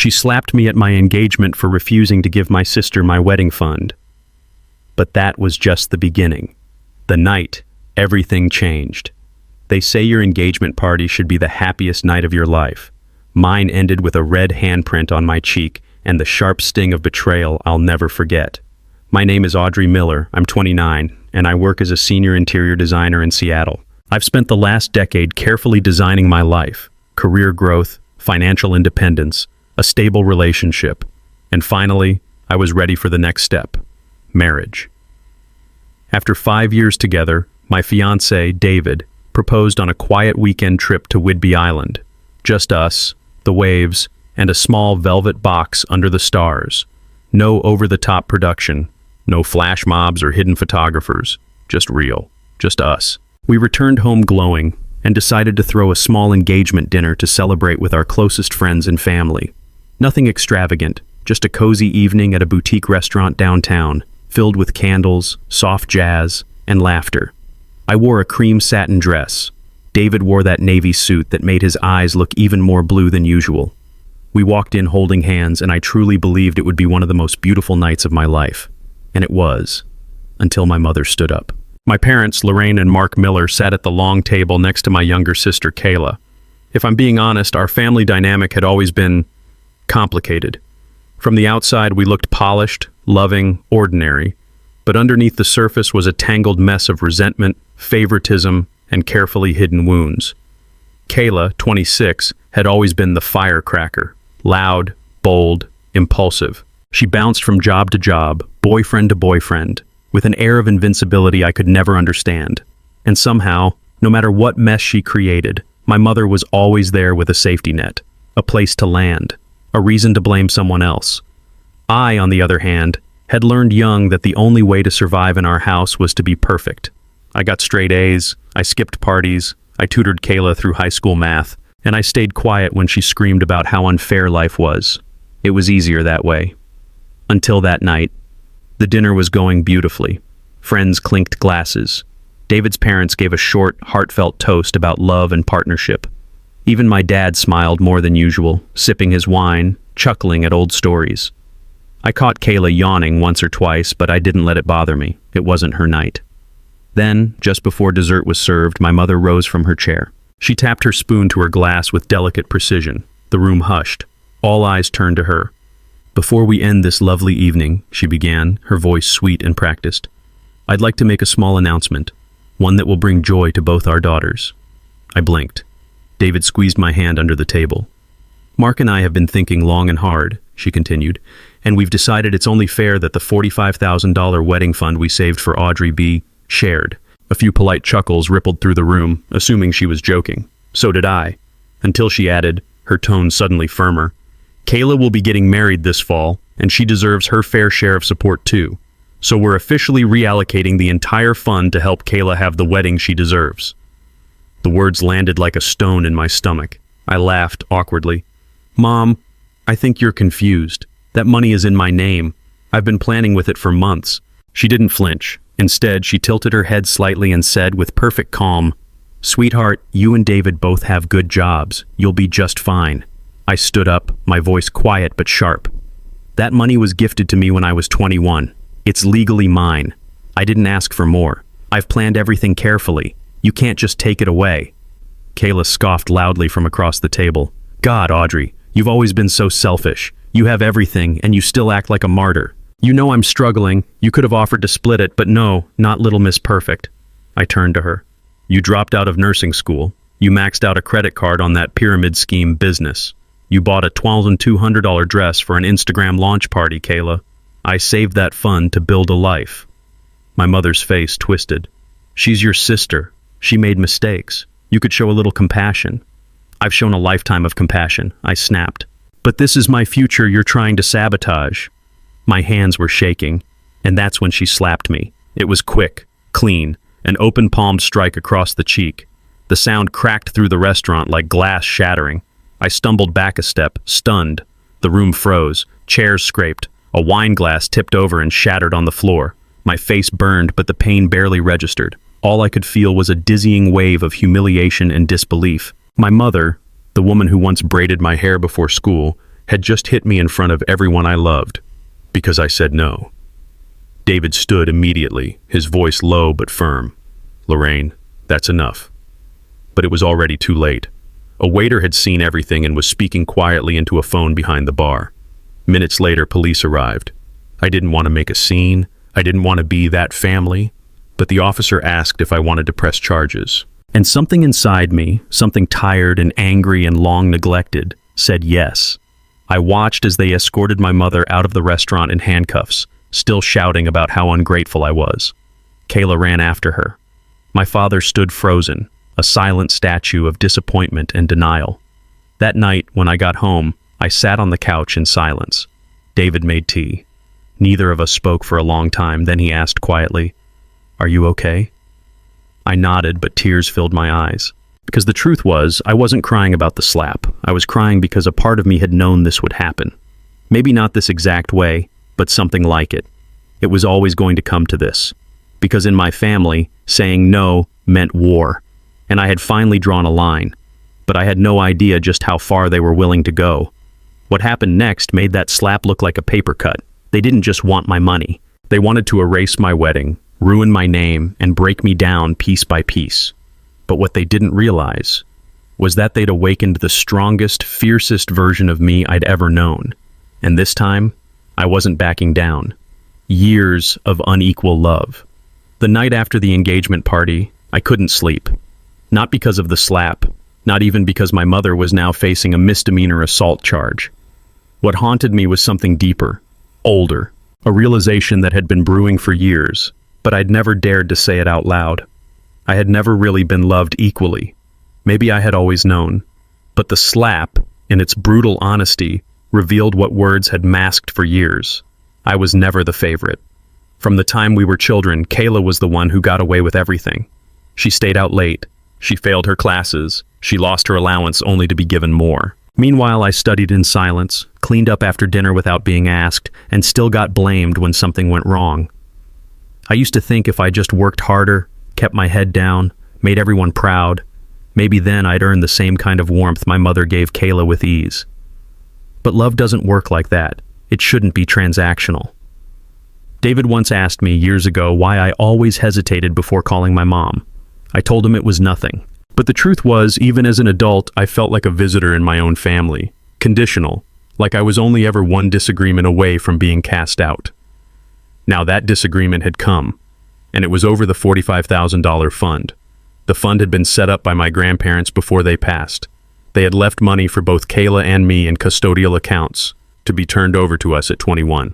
She slapped me at my engagement for refusing to give my sister my wedding fund. But that was just the beginning. The night, everything changed. They say your engagement party should be the happiest night of your life. Mine ended with a red handprint on my cheek and the sharp sting of betrayal I'll never forget. My name is Audrey Miller, I'm 29, and I work as a senior interior designer in Seattle. I've spent the last decade carefully designing my life, career growth, financial independence, a stable relationship, and finally, I was ready for the next step, marriage. After 5 years together, my fiancé, David, proposed on a quiet weekend trip to Whidbey Island. Just us, the waves, and a small velvet box under the stars. No over-the-top production, no flash mobs or hidden photographers, just real, just us. We returned home glowing and decided to throw a small engagement dinner to celebrate with our closest friends and family. Nothing extravagant, just a cozy evening at a boutique restaurant downtown, filled with candles, soft jazz, and laughter. I wore a cream satin dress. David wore that navy suit that made his eyes look even more blue than usual. We walked in holding hands, and I truly believed it would be one of the most beautiful nights of my life. And it was, until my mother stood up. My parents, Lorraine and Mark Miller, sat at the long table next to my younger sister, Kayla. If I'm being honest, our family dynamic had always been complicated. From the outside, we looked polished, loving, ordinary, but underneath the surface was a tangled mess of resentment, favoritism, and carefully hidden wounds. Kayla, 26, had always been the firecracker, loud, bold, impulsive. She bounced from job to job, boyfriend to boyfriend, with an air of invincibility I could never understand. And somehow, no matter what mess she created, my mother was always there with a safety net, a place to land, a reason to blame someone else. I, on the other hand, had learned young that the only way to survive in our house was to be perfect. I got straight A's, I skipped parties, I tutored Kayla through high school math, and I stayed quiet when she screamed about how unfair life was. It was easier that way. Until that night. The dinner was going beautifully. Friends clinked glasses. David's parents gave a short, heartfelt toast about love and partnership. Even my dad smiled more than usual, sipping his wine, chuckling at old stories. I caught Kayla yawning once or twice, but I didn't let it bother me. It wasn't her night. Then, just before dessert was served, my mother rose from her chair. She tapped her spoon to her glass with delicate precision. The room hushed. All eyes turned to her. "Before we end this lovely evening," she began, her voice sweet and practiced, "I'd like to make a small announcement, one that will bring joy to both our daughters." I blinked. David squeezed my hand under the table. "Mark and I have been thinking long and hard," she continued, "and we've decided it's only fair that the $45,000 wedding fund we saved for Audrey be shared." A few polite chuckles rippled through the room, assuming she was joking. So did I, until she added, her tone suddenly firmer, "Kayla will be getting married this fall, and she deserves her fair share of support too. So we're officially reallocating the entire fund to help Kayla have the wedding she deserves." The words landed like a stone in my stomach. I laughed awkwardly. "Mom, I think you're confused. That money is in my name. I've been planning with it for months." She didn't flinch. Instead, she tilted her head slightly and said with perfect calm, "Sweetheart, you and David both have good jobs. You'll be just fine." I stood up, my voice quiet but sharp. "That money was gifted to me when I was 21. It's legally mine. I didn't ask for more. I've planned everything carefully. You can't just take it away." Kayla scoffed loudly from across the table. "God, Audrey, you've always been so selfish. You have everything, and you still act like a martyr. You know I'm struggling. You could have offered to split it, but no, not Little Miss Perfect." I turned to her. "You dropped out of nursing school. You maxed out a credit card on that pyramid scheme business. You bought a $12,200 dress for an Instagram launch party, Kayla. I saved that fund to build a life." My mother's face twisted. "She's your sister. She made mistakes. You could show a little compassion." "I've shown a lifetime of compassion," I snapped. "But this is my future you're trying to sabotage." My hands were shaking, and that's when she slapped me. It was quick, clean, an open-palmed strike across the cheek. The sound cracked through the restaurant like glass shattering. I stumbled back a step, stunned. The room froze, chairs scraped, a wine glass tipped over and shattered on the floor. My face burned, but the pain barely registered. All I could feel was a dizzying wave of humiliation and disbelief. My mother, the woman who once braided my hair before school, had just hit me in front of everyone I loved, because I said no. David stood immediately, his voice low but firm. "Lorraine, that's enough." But it was already too late. A waiter had seen everything and was speaking quietly into a phone behind the bar. Minutes later, police arrived. I didn't want to make a scene. I didn't want to be that family. But the officer asked if I wanted to press charges. And something inside me, something tired and angry and long neglected, said yes. I watched as they escorted my mother out of the restaurant in handcuffs, still shouting about how ungrateful I was. Kayla ran after her. My father stood frozen, a silent statue of disappointment and denial. That night, when I got home, I sat on the couch in silence. David made tea. Neither of us spoke for a long time. Then he asked quietly, "Are you okay?" I nodded, but tears filled my eyes. Because the truth was, I wasn't crying about the slap. I was crying because a part of me had known this would happen. Maybe not this exact way, but something like it. It was always going to come to this. Because in my family, saying no meant war. And I had finally drawn a line. But I had no idea just how far they were willing to go. What happened next made that slap look like a paper cut. They didn't just want my money. They wanted to erase my wedding, ruin my name, and break me down piece by piece. But what they didn't realize was that they'd awakened the strongest, fiercest version of me I'd ever known. And this time, I wasn't backing down. Years of unequal love. The night after the engagement party, I couldn't sleep. Not because of the slap, not even because my mother was now facing a misdemeanor assault charge. What haunted me was something deeper, older, a realization that had been brewing for years, but I'd never dared to say it out loud. I had never really been loved equally. Maybe I had always known. But the slap, in its brutal honesty, revealed what words had masked for years. I was never the favorite. From the time we were children, Kayla was the one who got away with everything. She stayed out late. She failed her classes. She lost her allowance only to be given more. Meanwhile, I studied in silence, cleaned up after dinner without being asked, and still got blamed when something went wrong. I used to think if I just worked harder, kept my head down, made everyone proud, maybe then I'd earn the same kind of warmth my mother gave Kayla with ease. But love doesn't work like that. It shouldn't be transactional. David once asked me years ago why I always hesitated before calling my mom. I told him it was nothing. But the truth was, even as an adult, I felt like a visitor in my own family. Conditional, like I was only ever one disagreement away from being cast out. Now that disagreement had come, and it was over the $45,000 fund. The fund had been set up by my grandparents before they passed. They had left money for both Kayla and me in custodial accounts to be turned over to us at 21.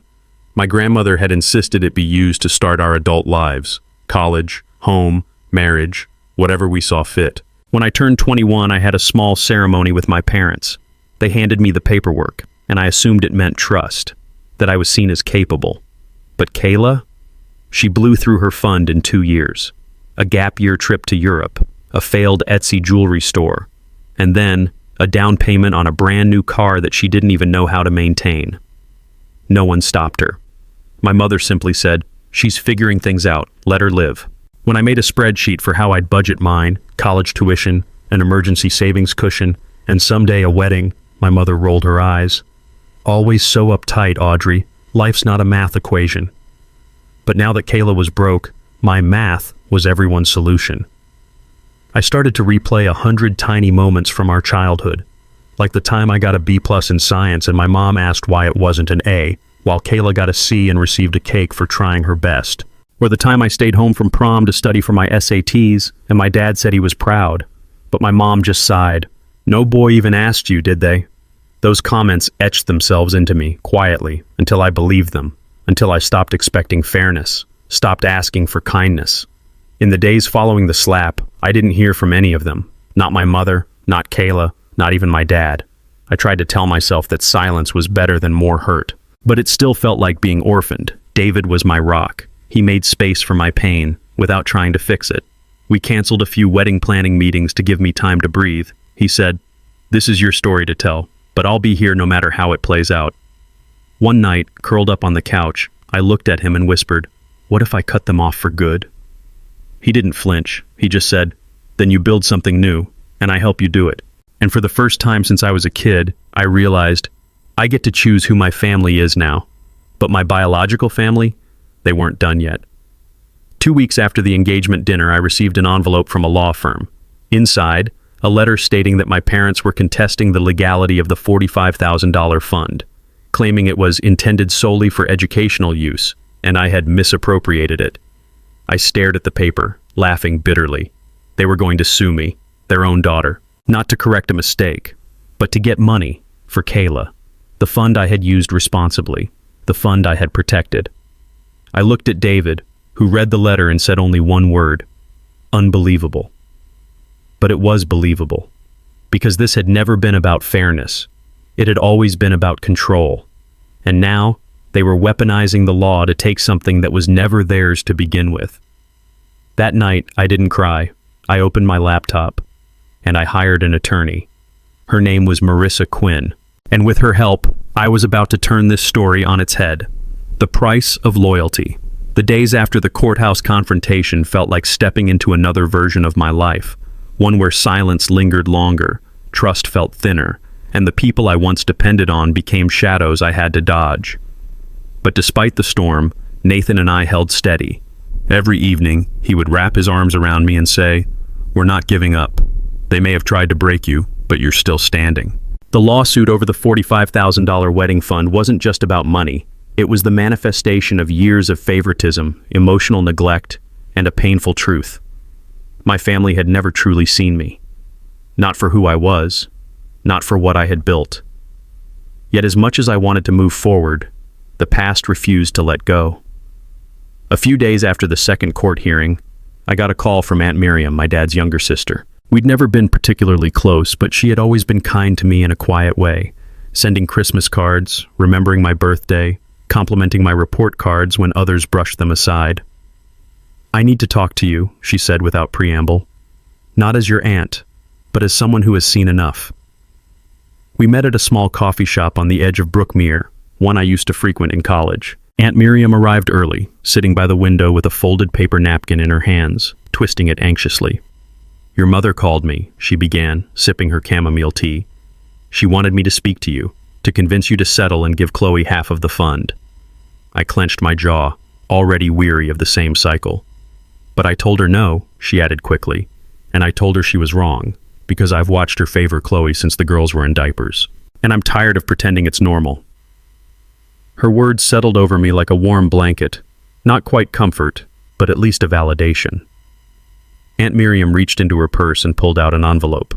My grandmother had insisted it be used to start our adult lives, college, home, marriage, whatever we saw fit. When I turned 21, I had a small ceremony with my parents. They handed me the paperwork, and I assumed it meant trust, that I was seen as capable. But Kayla? She blew through her fund in 2 years. A gap year trip to Europe, a failed Etsy jewelry store, and then a down payment on a brand new car that she didn't even know how to maintain. No one stopped her. My mother simply said, "She's figuring things out, let her live." When I made a spreadsheet for how I'd budget mine, college tuition, an emergency savings cushion, and someday a wedding, my mother rolled her eyes. "Always so uptight, Audrey. Life's not a math equation." But now that Kayla was broke, my math was everyone's solution. I started to replay 100 tiny moments from our childhood, like the time I got a B+ in science and my mom asked why it wasn't an A, while Kayla got a C and received a cake for trying her best. Or the time I stayed home from prom to study for my SATs, and my dad said he was proud, but my mom just sighed. "No boy even asked you, did they?" Those comments etched themselves into me, quietly, until I believed them, until I stopped expecting fairness, stopped asking for kindness. In the days following the slap, I didn't hear from any of them. Not my mother, not Kayla, not even my dad. I tried to tell myself that silence was better than more hurt. But it still felt like being orphaned. David was my rock. He made space for my pain, without trying to fix it. We canceled a few wedding planning meetings to give me time to breathe. He said, "This is your story to tell, but I'll be here no matter how it plays out." One night, curled up on the couch, I looked at him and whispered, "What if I cut them off for good?" He didn't flinch. He just said, "Then you build something new, and I help you do it." And for the first time since I was a kid, I realized I get to choose who my family is now. But my biological family, they weren't done yet. 2 weeks after the engagement dinner, I received an envelope from a law firm. Inside, a letter stating that my parents were contesting the legality of the $45,000 fund, claiming it was intended solely for educational use, and I had misappropriated it. I stared at the paper, laughing bitterly. They were going to sue me, their own daughter, not to correct a mistake, but to get money for Kayla, the fund I had used responsibly, the fund I had protected. I looked at David, who read the letter and said only one word: unbelievable. But it was believable, because this had never been about fairness. It had always been about control. And now, they were weaponizing the law to take something that was never theirs to begin with. That night, I didn't cry. I opened my laptop, and I hired an attorney. Her name was Marissa Quinn, and with her help, I was about to turn this story on its head. The price of loyalty. The days after the courthouse confrontation felt like stepping into another version of my life, one where silence lingered longer, trust felt thinner, and the people I once depended on became shadows I had to dodge. But despite the storm, Nathan and I held steady. Every evening, he would wrap his arms around me and say, "We're not giving up. They may have tried to break you, but you're still standing." The lawsuit over the $45,000 wedding fund wasn't just about money. It was the manifestation of years of favoritism, emotional neglect, and a painful truth. My family had never truly seen me. Not for who I was, not for what I had built. Yet as much as I wanted to move forward, the past refused to let go. A few days after the second court hearing, I got a call from Aunt Miriam, my dad's younger sister. We'd never been particularly close, but she had always been kind to me in a quiet way, sending Christmas cards, remembering my birthday, complimenting my report cards when others brushed them aside. "I need to talk to you," she said without preamble. "Not as your aunt, but as someone who has seen enough." We met at a small coffee shop on the edge of Brookmere, one I used to frequent in college. Aunt Miriam arrived early, sitting by the window with a folded paper napkin in her hands, twisting it anxiously. "Your mother called me," she began, sipping her chamomile tea. "She wanted me to speak to you, to convince you to settle and give Chloe half of the fund." I clenched my jaw, already weary of the same cycle. "But I told her no," she added quickly, "and I told her she was wrong, because I've watched her favor Chloe since the girls were in diapers, and I'm tired of pretending it's normal." Her words settled over me like a warm blanket, not quite comfort, but at least a validation. Aunt Miriam reached into her purse and pulled out an envelope.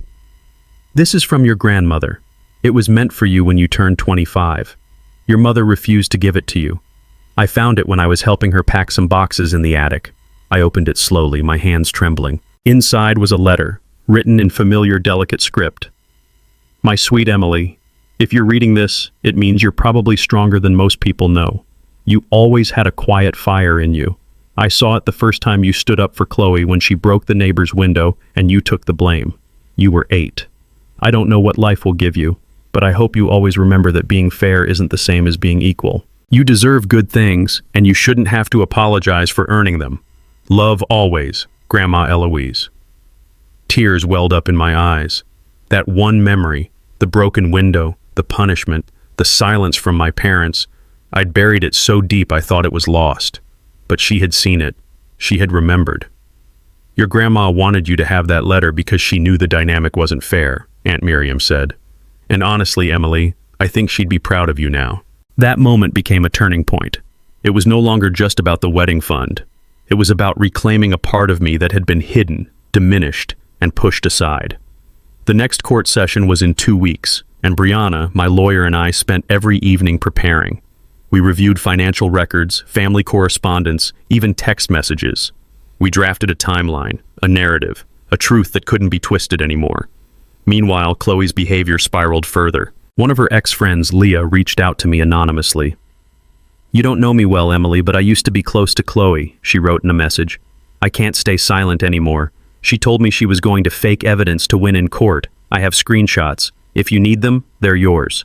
"This is from your grandmother. It was meant for you when you turned 25. Your mother refused to give it to you. I found it when I was helping her pack some boxes in the attic." I opened it slowly, my hands trembling. Inside was a letter, written in familiar, delicate script. "My sweet Emily, if you're reading this, it means you're probably stronger than most people know. You always had a quiet fire in you. I saw it the first time you stood up for Chloe when she broke the neighbor's window and you took the blame. You were 8. I don't know what life will give you, but I hope you always remember that being fair isn't the same as being equal. You deserve good things, and you shouldn't have to apologize for earning them. Love always, Grandma Eloise." Tears welled up in my eyes. That one memory, the broken window, the punishment, the silence from my parents, I'd buried it so deep I thought it was lost. But she had seen it. She had remembered. "Your grandma wanted you to have that letter because she knew the dynamic wasn't fair," Aunt Miriam said. "And honestly, Emily, I think she'd be proud of you now." That moment became a turning point. It was no longer just about the wedding fund. It was about reclaiming a part of me that had been hidden, diminished, and pushed aside. The next court session was in 2 weeks, and Brianna, my lawyer, and I spent every evening preparing. We reviewed financial records, family correspondence, even text messages. We drafted a timeline, a narrative, a truth that couldn't be twisted anymore. Meanwhile, Chloe's behavior spiraled further. One of her ex-friends, Leah, reached out to me anonymously. "You don't know me well, Emily, but I used to be close to Chloe," she wrote in a message. "I can't stay silent anymore. She told me she was going to fake evidence to win in court. I have screenshots. If you need them, they're yours."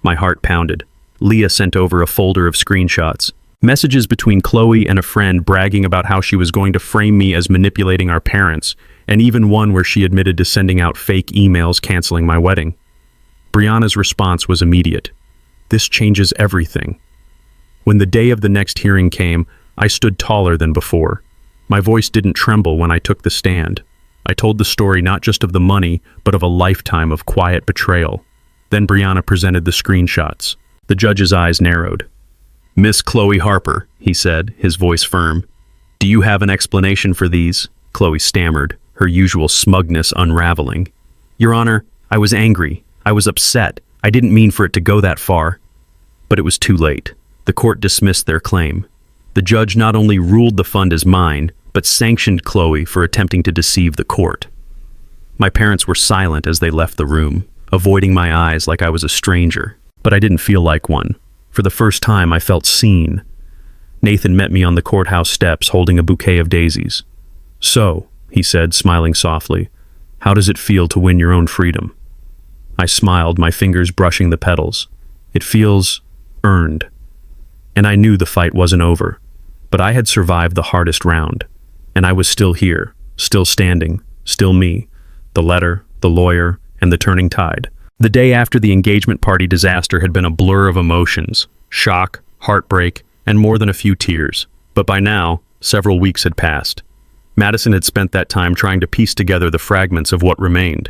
My heart pounded. Leah sent over a folder of screenshots. Messages between Chloe and a friend bragging about how she was going to frame me as manipulating our parents, and even one where she admitted to sending out fake emails canceling my wedding. Brianna's response was immediate. This changes everything. When the day of the next hearing came, I stood taller than before. My voice didn't tremble when I took the stand. I told the story not just of the money, but of a lifetime of quiet betrayal. Then Brianna presented the screenshots. The judge's eyes narrowed. "Miss Chloe Harper," he said, his voice firm. "Do you have an explanation for these?" Chloe stammered, her usual smugness unraveling. "Your Honor, I was angry. I was upset. I didn't mean for it to go that far." But it was too late. The court dismissed their claim. The judge not only ruled the fund as mine, but sanctioned Chloe for attempting to deceive the court. My parents were silent as they left the room, avoiding my eyes like I was a stranger. But I didn't feel like one. For the first time, I felt seen. Nathan met me on the courthouse steps holding a bouquet of daisies. "So," he said, smiling softly, "how does it feel to win your own freedom?" I smiled, my fingers brushing the petals. "It feels earned." And I knew the fight wasn't over. But I had survived the hardest round. And I was still here, still standing, still me. The letter, the lawyer, and the turning tide. The day after the engagement party disaster had been a blur of emotions, shock, heartbreak, and more than a few tears. But by now, several weeks had passed. Madison had spent that time trying to piece together the fragments of what remained.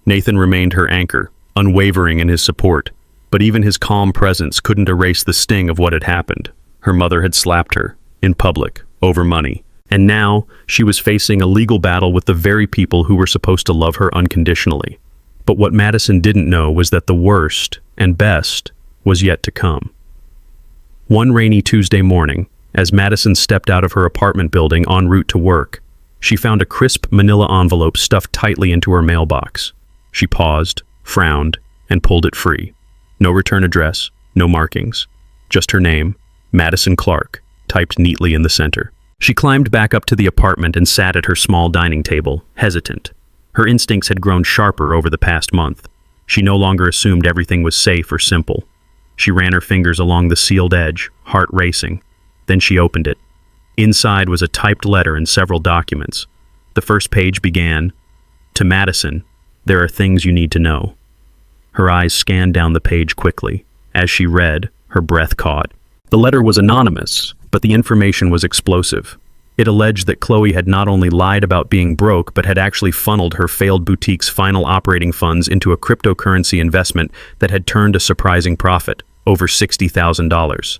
Nathan remained her anchor, unwavering in his support. But even his calm presence couldn't erase the sting of what had happened. Her mother had slapped her, in public, over money. And now, she was facing a legal battle with the very people who were supposed to love her unconditionally. But what Madison didn't know was that the worst and best was yet to come. One rainy Tuesday morning, as Madison stepped out of her apartment building en route to work, she found a crisp manila envelope stuffed tightly into her mailbox. She paused, frowned, and pulled it free. No return address, no markings. Just her name, Madison Clark, typed neatly in the center. She climbed back up to the apartment and sat at her small dining table, hesitant. Her instincts had grown sharper over the past month. She no longer assumed everything was safe or simple. She ran her fingers along the sealed edge, heart racing. Then she opened it. Inside was a typed letter and several documents. The first page began, "To Madison, there are things you need to know." Her eyes scanned down the page quickly. As she read, her breath caught. The letter was anonymous, but the information was explosive. It alleged that Chloe had not only lied about being broke, but had actually funneled her failed boutique's final operating funds into a cryptocurrency investment that had turned a surprising profit, over $60,000.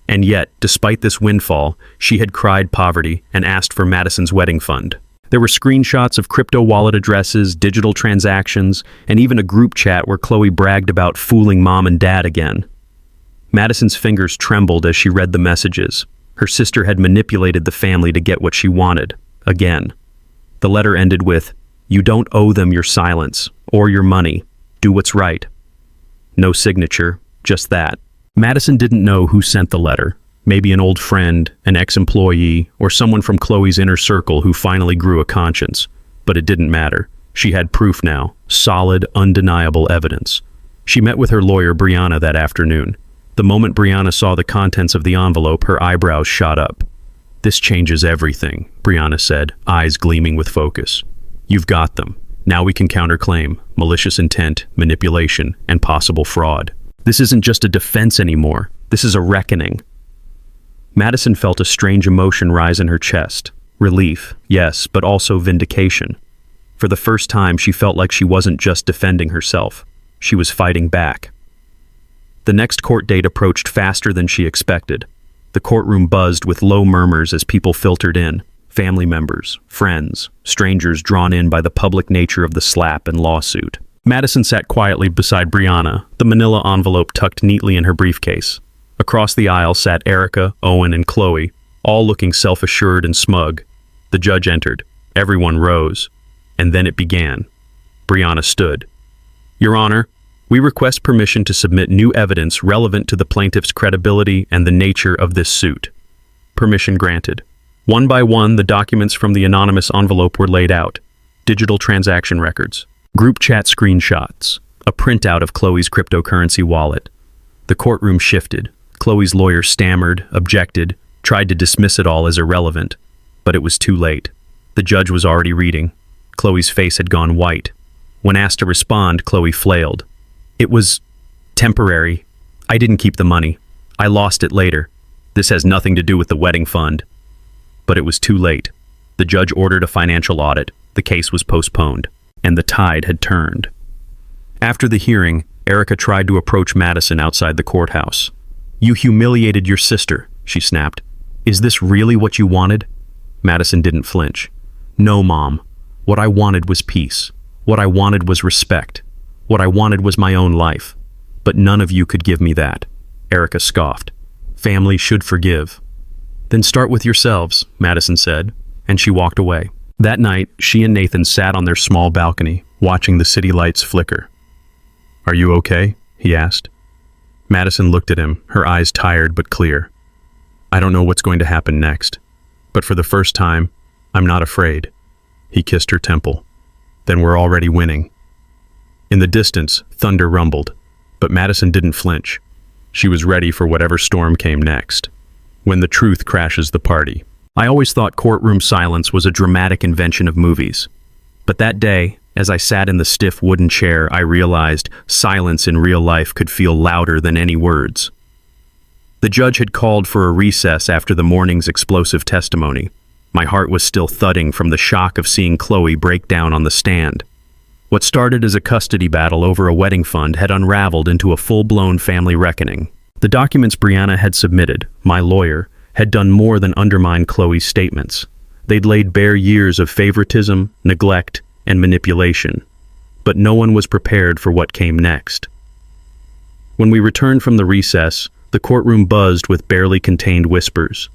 And yet, despite this windfall, she had cried poverty and asked for Madison's wedding fund. There were screenshots of crypto wallet addresses, digital transactions, and even a group chat where Chloe bragged about fooling mom and dad again. Madison's fingers trembled as she read the messages. Her sister had manipulated the family to get what she wanted, again. The letter ended with, "You don't owe them your silence, or your money. Do what's right." No signature, just that. Madison didn't know who sent the letter. Maybe an old friend, an ex-employee, or someone from Chloe's inner circle who finally grew a conscience. But it didn't matter. She had proof now, solid, undeniable evidence. She met with her lawyer, Brianna, that afternoon. The moment Brianna saw the contents of the envelope, her eyebrows shot up. "This changes everything," Brianna said, eyes gleaming with focus. "You've got them. Now we can counterclaim malicious intent, manipulation, and possible fraud. This isn't just a defense anymore. This is a reckoning." Madison felt a strange emotion rise in her chest. Relief, yes, but also vindication. For the first time, she felt like she wasn't just defending herself. She was fighting back. The next court date approached faster than she expected. The courtroom buzzed with low murmurs as people filtered in. Family members, friends, strangers drawn in by the public nature of the slap and lawsuit. Madison sat quietly beside Brianna, the manila envelope tucked neatly in her briefcase. Across the aisle sat Erica, Owen, and Chloe, all looking self-assured and smug. The judge entered. Everyone rose. And then it began. Brianna stood. "Your Honor, we request permission to submit new evidence relevant to the plaintiff's credibility and the nature of this suit." Permission granted. One by one, the documents from the anonymous envelope were laid out. Digital transaction records, group chat screenshots, a printout of Chloe's cryptocurrency wallet. The courtroom shifted. Chloe's lawyer stammered, objected, tried to dismiss it all as irrelevant. But it was too late. The judge was already reading. Chloe's face had gone white. When asked to respond, Chloe flailed. "It was temporary. I didn't keep the money. I lost it later. This has nothing to do with the wedding fund. But it was too late. The judge ordered a financial audit. The case was postponed, and the tide had turned. After the hearing, Erica tried to approach Madison outside the courthouse. "You humiliated your sister," she snapped. "Is this really what you wanted?" Madison didn't flinch. "No, Mom. What I wanted was peace. What I wanted was respect. What I wanted was my own life. But none of you could give me that." Erica scoffed. "Family should forgive." "Then start with yourselves," Madison said, and she walked away. That night, she and Nathan sat on their small balcony, watching the city lights flicker. "Are you okay?" he asked. Madison looked at him, her eyes tired but clear. "I don't know what's going to happen next, but for the first time, I'm not afraid." He kissed her temple. "Then we're already winning." In the distance, thunder rumbled, but Madison didn't flinch. She was ready for whatever storm came next. When the truth crashes the party. I always thought courtroom silence was a dramatic invention of movies. But that day, as I sat in the stiff wooden chair, I realized silence in real life could feel louder than any words. The judge had called for a recess after the morning's explosive testimony. My heart was still thudding from the shock of seeing Chloe break down on the stand. What started as a custody battle over a wedding fund had unraveled into a full-blown family reckoning. The documents Brianna had submitted, my lawyer, had done more than undermine Chloe's statements. They'd laid bare years of favoritism, neglect, and manipulation. But no one was prepared for what came next. When we returned from the recess, the courtroom buzzed with barely contained whispers.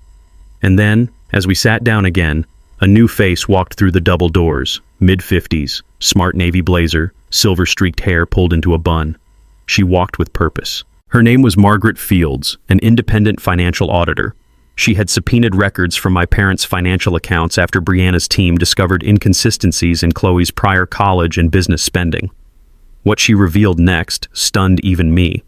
And then, as we sat down again, a new face walked through the double doors, mid-50s, smart navy blazer, silver-streaked hair pulled into a bun. She walked with purpose. Her name was Margaret Fields, an independent financial auditor. She had subpoenaed records from my parents' financial accounts after Brianna's team discovered inconsistencies in Chloe's prior college and business spending. What she revealed next stunned even me.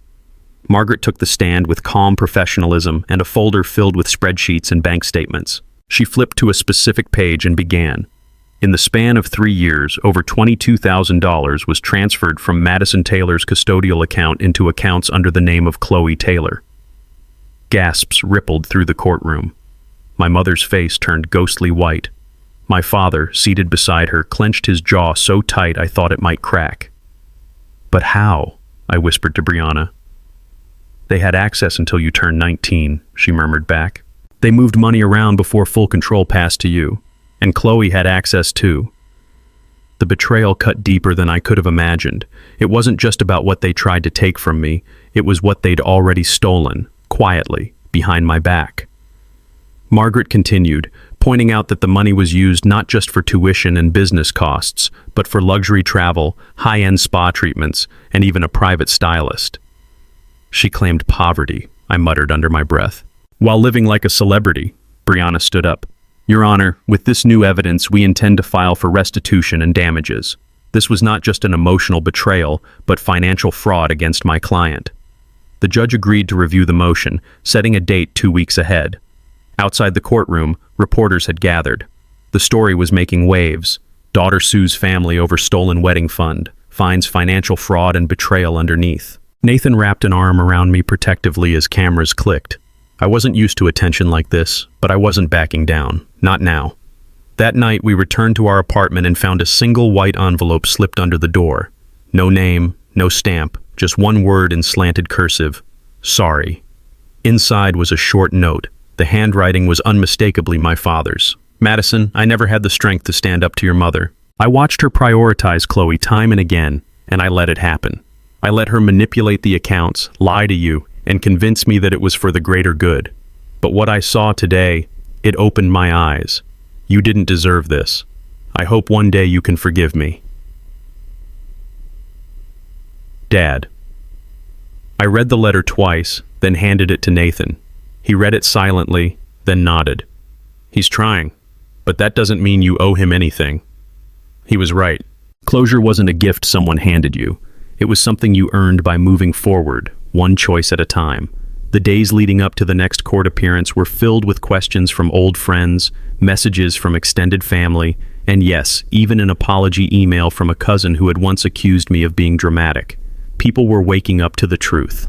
Margaret took the stand with calm professionalism and a folder filled with spreadsheets and bank statements. She flipped to a specific page and began. In the span of 3 years, over $22,000 was transferred from Madison Taylor's custodial account into accounts under the name of Chloe Taylor. Gasps rippled through the courtroom. My mother's face turned ghostly white. My father, seated beside her, clenched his jaw so tight I thought it might crack. "But how?" I whispered to Brianna. "They had access until you turned 19, she murmured back. "They moved money around before full control passed to you. And Chloe had access too." The betrayal cut deeper than I could have imagined. It wasn't just about what they tried to take from me. It was what they'd already stolen, quietly, behind my back. Margaret continued, pointing out that the money was used not just for tuition and business costs, but for luxury travel, high-end spa treatments, and even a private stylist. "She claimed poverty," I muttered under my breath. "While living like a celebrity," Brianna stood up. "Your Honor, with this new evidence, we intend to file for restitution and damages. This was not just an emotional betrayal, but financial fraud against my client." The judge agreed to review the motion, setting a date 2 weeks ahead. Outside the courtroom, reporters had gathered. The story was making waves. Daughter sues family over stolen wedding fund, finds financial fraud and betrayal underneath. Nathan wrapped an arm around me protectively as cameras clicked. I wasn't used to attention like this, but I wasn't backing down. Not now. That night, we returned to our apartment and found a single white envelope slipped under the door. No name, no stamp, just one word in slanted cursive: "Sorry." Inside was a short note. The handwriting was unmistakably my father's. "Madison, I never had the strength to stand up to your mother. I watched her prioritize Chloe time and again, and I let it happen. I let her manipulate the accounts, lie to you, and convince me that it was for the greater good. But what I saw today, it opened my eyes. You didn't deserve this. I hope one day you can forgive me. Dad." I read the letter twice, then handed it to Nathan. He read it silently, then nodded. "He's trying, but that doesn't mean you owe him anything." He was right. Closure wasn't a gift someone handed you. It was something you earned by moving forward, one choice at a time. The days leading up to the next court appearance were filled with questions from old friends, messages from extended family, and yes, even an apology email from a cousin who had once accused me of being dramatic. People were waking up to the truth.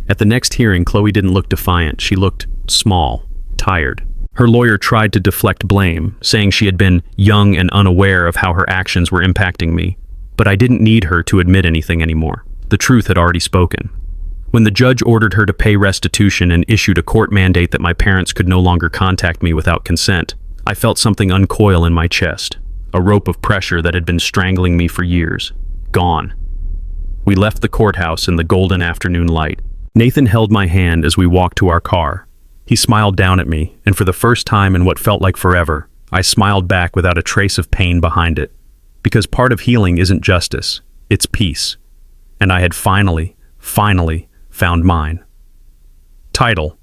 At the next hearing, Chloe didn't look defiant. She looked small, tired. Her lawyer tried to deflect blame, saying she had been young and unaware of how her actions were impacting me. But I didn't need her to admit anything anymore. The truth had already spoken. When the judge ordered her to pay restitution and issued a court mandate that my parents could no longer contact me without consent, I felt something uncoil in my chest, a rope of pressure that had been strangling me for years. Gone. We left the courthouse in the golden afternoon light. Nathan held my hand as we walked to our car. He smiled down at me, and for the first time in what felt like forever, I smiled back without a trace of pain behind it. Because part of healing isn't justice, it's peace. And I had finally found mine. Title: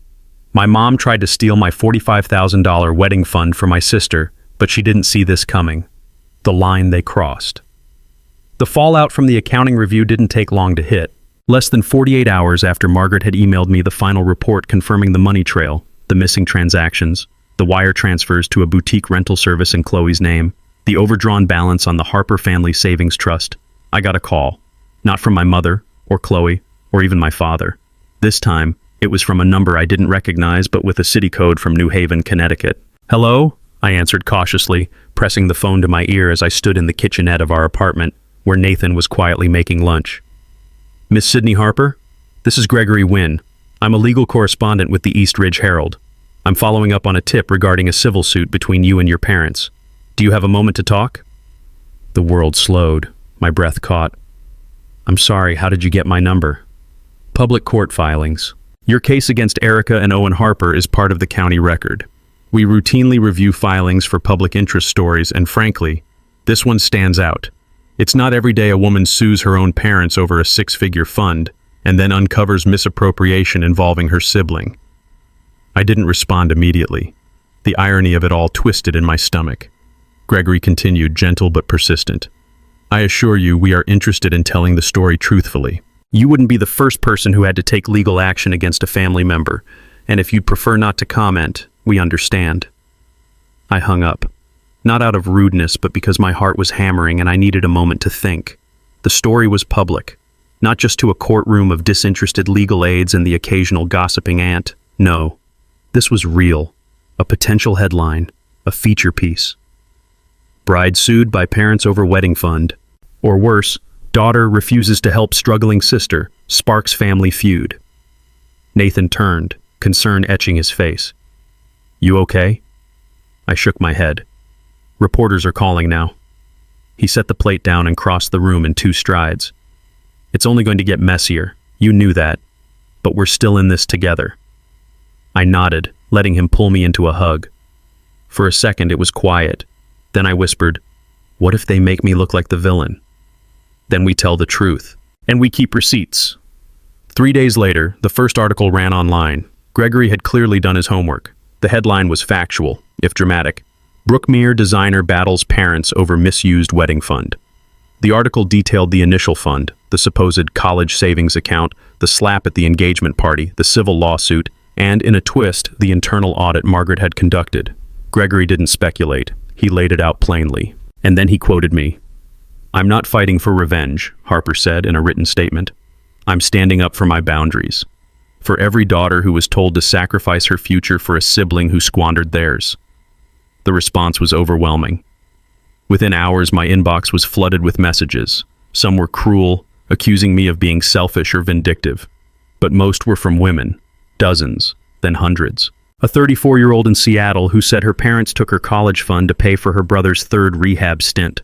My mom tried to steal my $45,000 wedding fund for my sister, but she didn't see this coming. The line they crossed. The fallout from the accounting review didn't take long to hit. Less than 48 hours after Margaret had emailed me the final report confirming the money trail, the missing transactions, the wire transfers to a boutique rental service in Chloe's name, the overdrawn balance on the Harper Family Savings Trust, I got a call. Not from my mother, or Chloe, or even my father. This time, it was from a number I didn't recognize, but with a city code from New Haven, Connecticut. "Hello?" I answered cautiously, pressing the phone to my ear as I stood in the kitchenette of our apartment, where Nathan was quietly making lunch. "Miss Sydney Harper? This is Gregory Wynn. I'm a legal correspondent with the East Ridge Herald. I'm following up on a tip regarding a civil suit between you and your parents. Do you have a moment to talk?" The world slowed. My breath caught. "I'm sorry, how did you get my number?" "Public court filings. Your case against Erica and Owen Harper is part of the county record. We routinely review filings for public interest stories, and frankly, this one stands out. It's not every day a woman sues her own parents over a six-figure fund and then uncovers misappropriation involving her sibling." I didn't respond immediately. The irony of it all twisted in my stomach. Gregory continued, gentle but persistent. "I assure you, we are interested in telling the story truthfully. You wouldn't be the first person who had to take legal action against a family member, and if you'd prefer not to comment, we understand." I hung up. Not out of rudeness, but because my heart was hammering and I needed a moment to think. The story was public, not just to a courtroom of disinterested legal aides and the occasional gossiping aunt. No, this was real. A potential headline, a feature piece. Bride sued by parents over wedding fund. Or worse, daughter refuses to help struggling sister, sparks family feud. Nathan turned, concern etching his face. "You okay?" I shook my head. "Reporters are calling now." He set the plate down and crossed the room in 2 strides. "It's only going to get messier. You knew that. But we're still in this together." I nodded, letting him pull me into a hug. For a second it was quiet. Then I whispered, "What if they make me look like the villain?" Then we tell the truth. And we keep receipts. 3 days later, the first article ran online. Gregory had clearly done his homework. The headline was factual, if dramatic. "Brookmere designer battles parents over misused wedding fund." The article detailed the initial fund, the supposed college savings account, the slap at the engagement party, the civil lawsuit, and, in a twist, the internal audit Margaret had conducted. Gregory didn't speculate. He laid it out plainly. And then he quoted me. "I'm not fighting for revenge," Harper said in a written statement. "I'm standing up for my boundaries. For every daughter who was told to sacrifice her future for a sibling who squandered theirs." The response was overwhelming. Within hours, my inbox was flooded with messages. Some were cruel, accusing me of being selfish or vindictive. But most were from women. Dozens, then hundreds. A 34-year-old in Seattle who said her parents took her college fund to pay for her brother's 3rd rehab stint.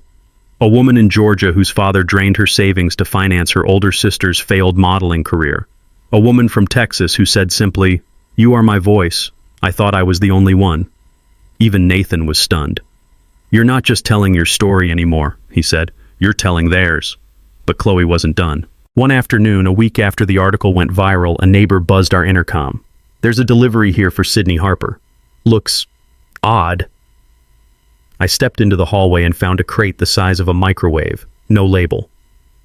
A woman in Georgia whose father drained her savings to finance her older sister's failed modeling career. A woman from Texas who said simply, "You are my voice. I thought I was the only one." Even Nathan was stunned. "You're not just telling your story anymore," he said. "You're telling theirs." But Chloe wasn't done. One afternoon, a week after the article went viral, a neighbor buzzed our intercom. "There's a delivery here for Sydney Harper. Looks odd." I stepped into the hallway and found a crate the size of a microwave, no label.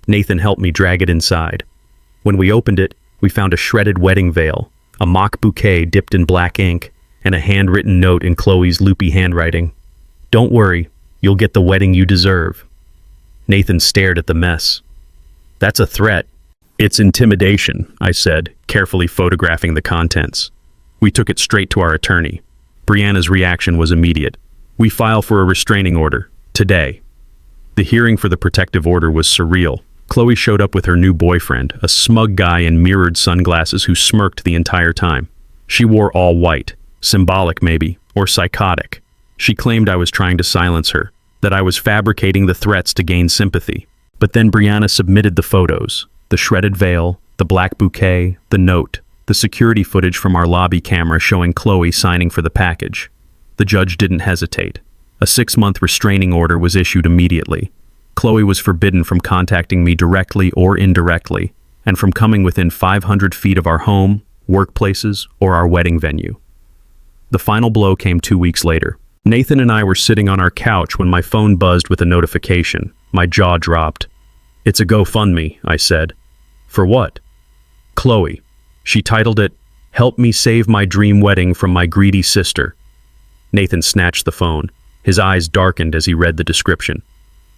Nathan helped me drag it inside. When we opened it, we found a shredded wedding veil, a mock bouquet dipped in black ink, and a handwritten note in Chloe's loopy handwriting. "Don't worry, you'll get the wedding you deserve." Nathan stared at the mess. "That's a threat." It's intimidation, I said, carefully photographing the contents. We took it straight to our attorney. Brianna's reaction was immediate. We file for a restraining order, today. The hearing for the protective order was surreal. Chloe showed up with her new boyfriend, a smug guy in mirrored sunglasses who smirked the entire time. She wore all white, symbolic maybe, or psychotic. She claimed I was trying to silence her, that I was fabricating the threats to gain sympathy. But then Brianna submitted the photos, the shredded veil, the black bouquet, the note, the security footage from our lobby camera showing Chloe signing for the package. The judge didn't hesitate. A 6-month restraining order was issued immediately. Chloe was forbidden from contacting me directly or indirectly, and from coming within 500 feet of our home, workplaces, or our wedding venue. The final blow came 2 weeks later. Nathan and I were sitting on our couch when my phone buzzed with a notification. My jaw dropped. "It's a GoFundMe," I said. "For what?" "Chloe." She titled it, "Help Me Save My Dream Wedding from My Greedy Sister." Nathan snatched the phone. His eyes darkened as he read the description.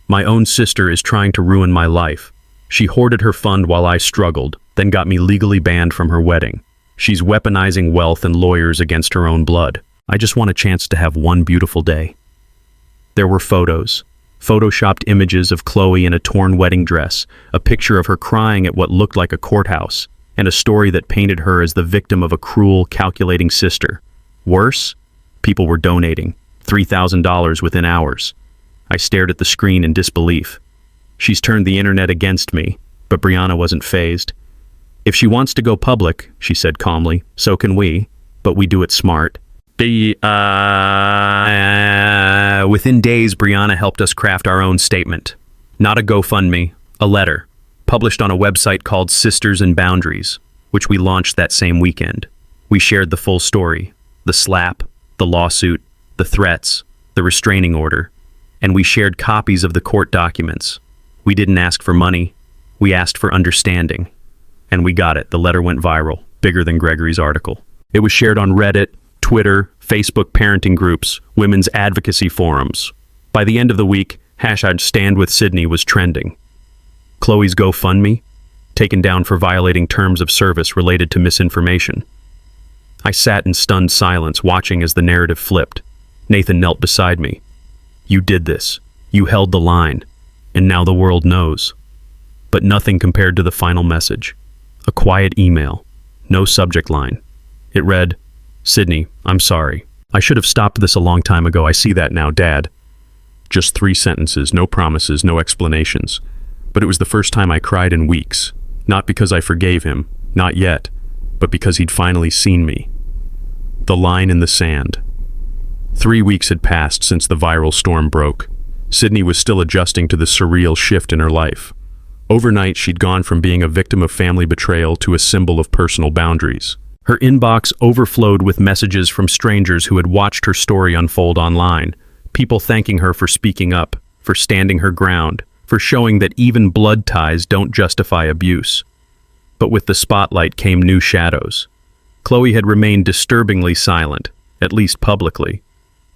"My own sister is trying to ruin my life. She hoarded her fund while I struggled, then got me legally banned from her wedding. She's weaponizing wealth and lawyers against her own blood. I just want a chance to have one beautiful day." There were photos. Photoshopped images of Chloe in a torn wedding dress, a picture of her crying at what looked like a courthouse, and a story that painted her as the victim of a cruel, calculating sister. Worse, people were donating, $3,000 within hours. I stared at the screen in disbelief. She's turned the internet against me, but Brianna wasn't fazed. "If she wants to go public," she said calmly, "so can we, but we do it smart." Within days, Brianna helped us craft our own statement. Not a GoFundMe, a letter, published on a website called Sisters and Boundaries, which we launched that same weekend. We shared the full story, the slap, the lawsuit, the threats, the restraining order, and we shared copies of the court documents. We didn't ask for money, we asked for understanding. And we got it. The letter went viral, bigger than Gregory's article. It was shared on Reddit, Twitter, Facebook parenting groups, women's advocacy forums. By the end of the week, #StandWithSydney was trending. Chloe's GoFundMe, taken down for violating terms of service related to misinformation. I sat in stunned silence, watching as the narrative flipped. Nathan knelt beside me. "You did this. You held the line. And now the world knows." But nothing compared to the final message. A quiet email. No subject line. It read, "Sydney, I'm sorry. I should have stopped this a long time ago. I see that now, Dad." Just 3 sentences, no promises, no explanations. But it was the first time I cried in weeks. Not because I forgave him, not yet, but because he'd finally seen me. The line in the sand. 3 weeks had passed since the viral storm broke. Sydney was still adjusting to the surreal shift in her life. Overnight, she'd gone from being a victim of family betrayal to a symbol of personal boundaries. Her inbox overflowed with messages from strangers who had watched her story unfold online, people thanking her for speaking up, for standing her ground, for showing that even blood ties don't justify abuse. But with the spotlight came new shadows. Chloe had remained disturbingly silent, at least publicly.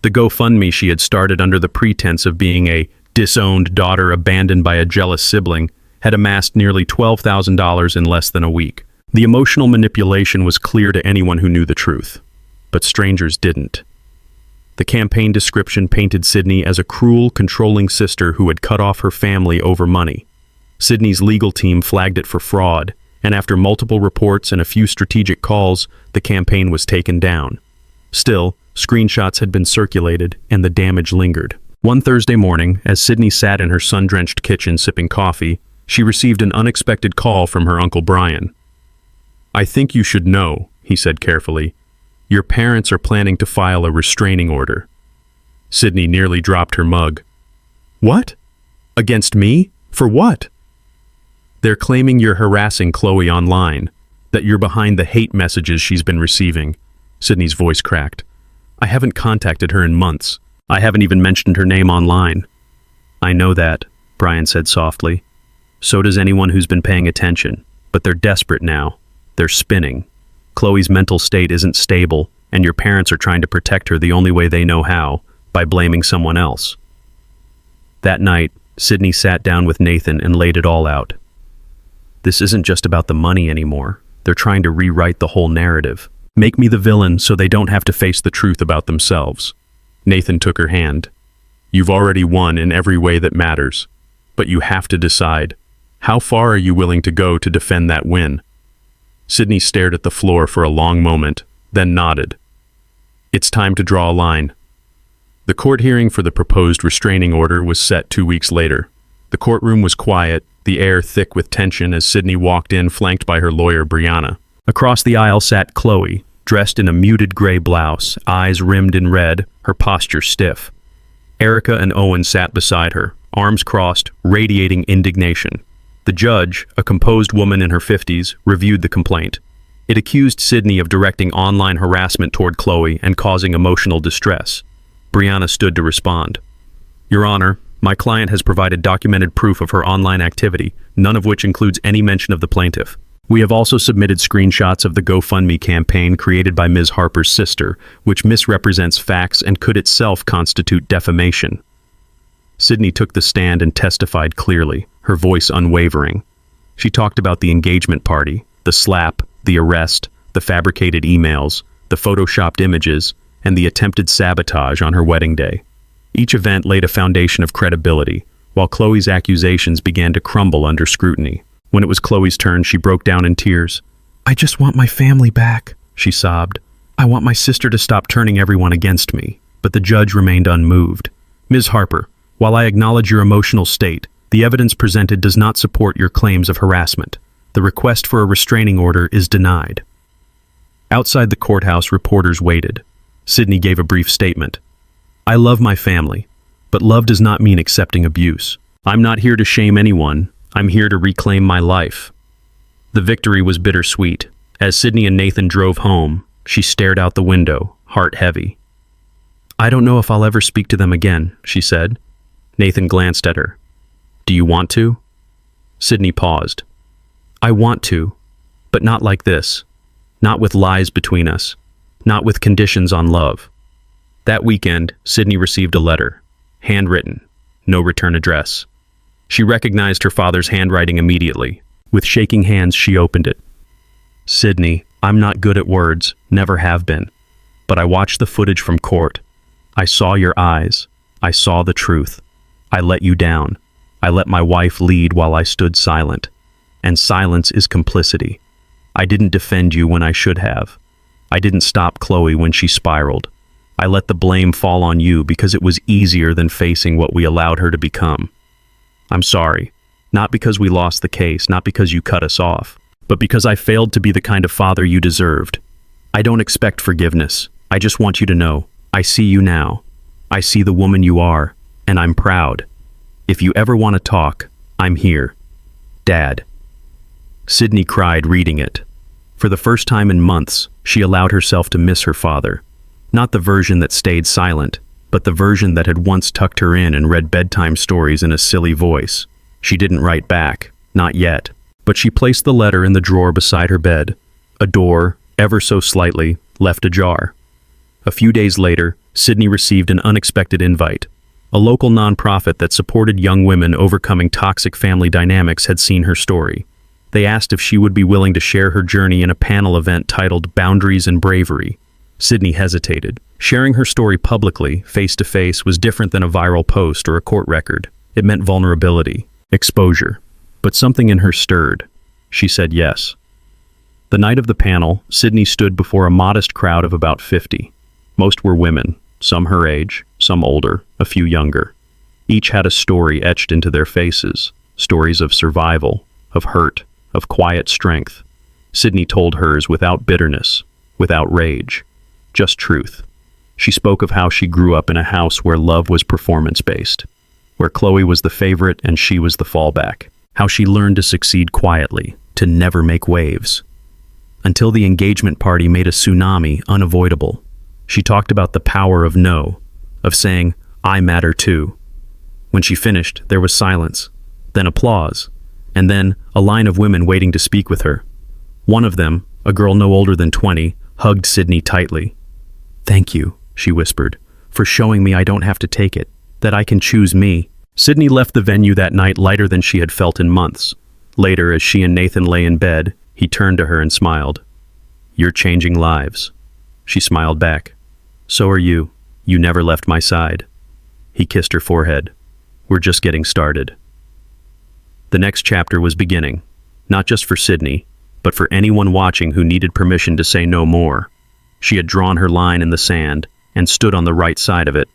The GoFundMe she had started under the pretense of being a disowned daughter abandoned by a jealous sibling had amassed nearly $12,000 in less than a week. The emotional manipulation was clear to anyone who knew the truth, but strangers didn't. The campaign description painted Sydney as a cruel, controlling sister who had cut off her family over money. Sydney's legal team flagged it for fraud, and after multiple reports and a few strategic calls, the campaign was taken down. Still, screenshots had been circulated, and the damage lingered. One Thursday morning, as Sydney sat in her sun-drenched kitchen sipping coffee, she received an unexpected call from her Uncle Brian. "I think you should know," he said carefully. "Your parents are planning to file a restraining order." Sydney nearly dropped her mug. "What? Against me? For what?" "They're claiming you're harassing Chloe online, that you're behind the hate messages she's been receiving." Sydney's voice cracked. "I haven't contacted her in months. I haven't even mentioned her name online." "I know that," Brian said softly. "So does anyone who's been paying attention, but they're desperate now. They're spinning. Chloe's mental state isn't stable, and your parents are trying to protect her the only way they know how, by blaming someone else." That night, Sydney sat down with Nathan and laid it all out. This isn't just about the money anymore. They're trying to rewrite the whole narrative. Make me the villain so they don't have to face the truth about themselves. Nathan took her hand. You've already won in every way that matters. But you have to decide. How far are you willing to go to defend that win? Sydney stared at the floor for a long moment, then nodded. It's time to draw a line. The court hearing for the proposed restraining order was set 2 weeks later. The courtroom was quiet, the air thick with tension as Sydney walked in flanked by her lawyer Brianna. Across the aisle sat Chloe, dressed in a muted gray blouse, eyes rimmed in red, her posture stiff. Erica and Owen sat beside her, arms crossed, radiating indignation. The judge, a composed woman in her 50s, reviewed the complaint. It accused Sydney of directing online harassment toward Chloe and causing emotional distress. Brianna stood to respond. Your Honor, my client has provided documented proof of her online activity, none of which includes any mention of the plaintiff. We have also submitted screenshots of the GoFundMe campaign created by Ms. Harper's sister, which misrepresents facts and could itself constitute defamation. Sydney took the stand and testified clearly, her voice unwavering. She talked about the engagement party, the slap, the arrest, the fabricated emails, the photoshopped images, and the attempted sabotage on her wedding day. Each event laid a foundation of credibility, while Chloe's accusations began to crumble under scrutiny. When it was Chloe's turn, she broke down in tears. I just want my family back, she sobbed. I want my sister to stop turning everyone against me. But the judge remained unmoved. Ms. Harper, while I acknowledge your emotional state, the evidence presented does not support your claims of harassment. The request for a restraining order is denied. Outside the courthouse, reporters waited. Sydney gave a brief statement. I love my family, but love does not mean accepting abuse. I'm not here to shame anyone. I'm here to reclaim my life. The victory was bittersweet. As Sydney and Nathan drove home, she stared out the window, heart heavy. I don't know if I'll ever speak to them again, she said. Nathan glanced at her. Do you want to? Sydney paused. I want to, but not like this. Not with lies between us. Not with conditions on love. That weekend, Sydney received a letter, handwritten, no return address. She recognized her father's handwriting immediately. With shaking hands, she opened it. Sydney, I'm not good at words, never have been. But I watched the footage from court. I saw your eyes. I saw the truth. I let you down. I let my wife lead while I stood silent. And silence is complicity. I didn't defend you when I should have. I didn't stop Chloe when she spiraled. I let the blame fall on you because it was easier than facing what we allowed her to become. I'm sorry. Not because we lost the case, not because you cut us off, but because I failed to be the kind of father you deserved. I don't expect forgiveness. I just want you to know, I see you now. I see the woman you are, and I'm proud. If you ever want to talk, I'm here. Dad. Sydney cried reading it. For the first time in months, she allowed herself to miss her father. Not the version that stayed silent, but the version that had once tucked her in and read bedtime stories in a silly voice. She didn't write back, not yet, but she placed the letter in the drawer beside her bed. A door, ever so slightly, left ajar. A few days later, Sydney received an unexpected invite. A local nonprofit that supported young women overcoming toxic family dynamics had seen her story. They asked if she would be willing to share her journey in a panel event titled Boundaries and Bravery. Sydney hesitated. Sharing her story publicly, face-to-face, was different than a viral post or a court record. It meant vulnerability, exposure. But something in her stirred. She said yes. The night of the panel, Sydney stood before a modest crowd of about 50. Most were women, some her age, some older, a few younger. Each had a story etched into their faces, stories of survival, of hurt, of quiet strength. Sydney told hers without bitterness, without rage, just truth. She spoke of how she grew up in a house where love was performance-based, where Chloe was the favorite and she was the fallback, how she learned to succeed quietly, to never make waves. Until the engagement party made a tsunami unavoidable. She talked about the power of no, of saying, I matter too. When she finished, there was silence, then applause, and then a line of women waiting to speak with her. One of them, a girl no older than 20, hugged Sydney tightly. Thank you, she whispered, for showing me I don't have to take it, that I can choose me. Sydney left the venue that night lighter than she had felt in months. Later, as she and Nathan lay in bed, he turned to her and smiled. "You're changing lives." She smiled back. "So are you. You never left my side." He kissed her forehead. "We're just getting started." The next chapter was beginning, not just for Sydney, but for anyone watching who needed permission to say no more. She had drawn her line in the sand and stood on the right side of it,